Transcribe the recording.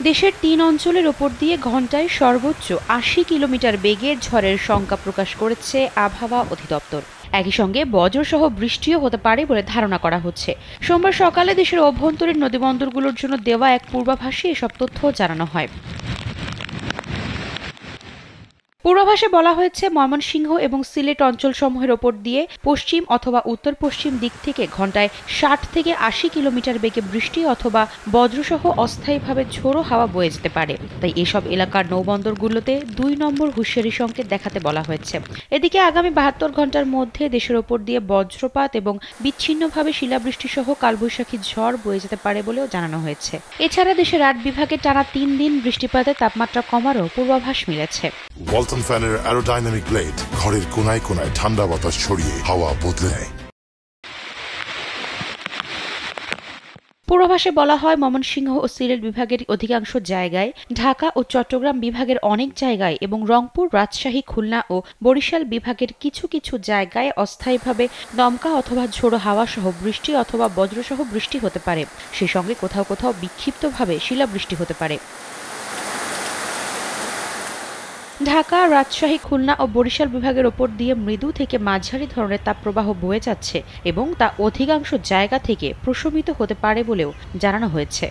দেশের ৩ অঞ্চলের ওপর দিয়ে ঘণ্টায় সর্বোচ্চ ৮০ কিলোমিটার বেগের ঝড়ের শঙ্কা প্রকাশ করেছে আবহাওয়া অধিদপ্তর। একই সঙ্গে বজ্রসহ বৃষ্টিও হতে পারে বলে ধারণা করা হচ্ছে। সোমবার সকালে দেশের অভ্যন্তরীণ নদীবন্দরগুলোর জন্য দেওয়া এক পূর্বাভাসে এসব তথ্য জানানো হয়। পূর্বাভাসে বলা হয়েছে, ময়মনসিংহ এবং সিলেট অঞ্চলসমূহের ওপর দিয়ে পশ্চিম অথবা উত্তর পশ্চিম দিক থেকে ঘণ্টায় ৬০ থেকে ৮০ কিলোমিটার বেগে বৃষ্টি অথবা বজ্রসহ অস্থায়ীভাবে ঝোড়ো হাওয়া বয়ে যেতে পারে। তাই এসব এলাকার নৌবন্দরগুলোতে ২ নম্বর হুঁশিয়ারি সংকেত দেখাতে বলা হয়েছে। এদিকে আগামী ৭২ ঘণ্টার মধ্যে দেশের ওপর দিয়ে বজ্রপাত এবং বিচ্ছিন্নভাবে শিলাবৃষ্টিসহ কালবৈশাখী ঝড় বয়ে যেতে পারে বলেও জানানো হয়েছে। এছাড়া দেশের ৮ বিভাগে টানা ৩ দিন বৃষ্টিপাতে তাপমাত্রা কমারও পূর্বাভাস মিলেছে। ওয়ালটন ফ্যানের অ্যারোডাইনামিক ব্লেড ঘরের কোনায় কোনায় ঠান্ডা বাতাস ছড়িয়ে হাওয়া বদলে নেয়। পূর্বাভাসে বলা হয়, ময়মনসিংহ ও সিলেট বিভাগের অধিকাংশ জায়গায়, ঢাকা ও চট্টগ্রাম বিভাগের অনেক জায়গায় এবং রংপুর, রাজশাহী, খুলনা ও বরিশাল বিভাগের কিছু কিছু জায়গায় অস্থায়ীভাবে দমকা অথবা ঝোড়ো হাওয়া সহ বৃষ্টি অথবা বজ্রসহ বৃষ্টি হতে পারে। সেই সঙ্গে কোথাও কোথাও বিক্ষিপ্তভাবে শিলাবৃষ্টি হতে পারে। ঢাকা, রাজশাহী, খুলনা ও বরিশাল বিভাগের ওপর দিয়ে মৃদু থেকে মাঝারি ধরনের তাপপ্রবাহ বয়ে যাচ্ছে এবং তা অধিকাংশ জায়গা থেকে প্রশমিত হতে পারে বলেও জানানো হয়েছে।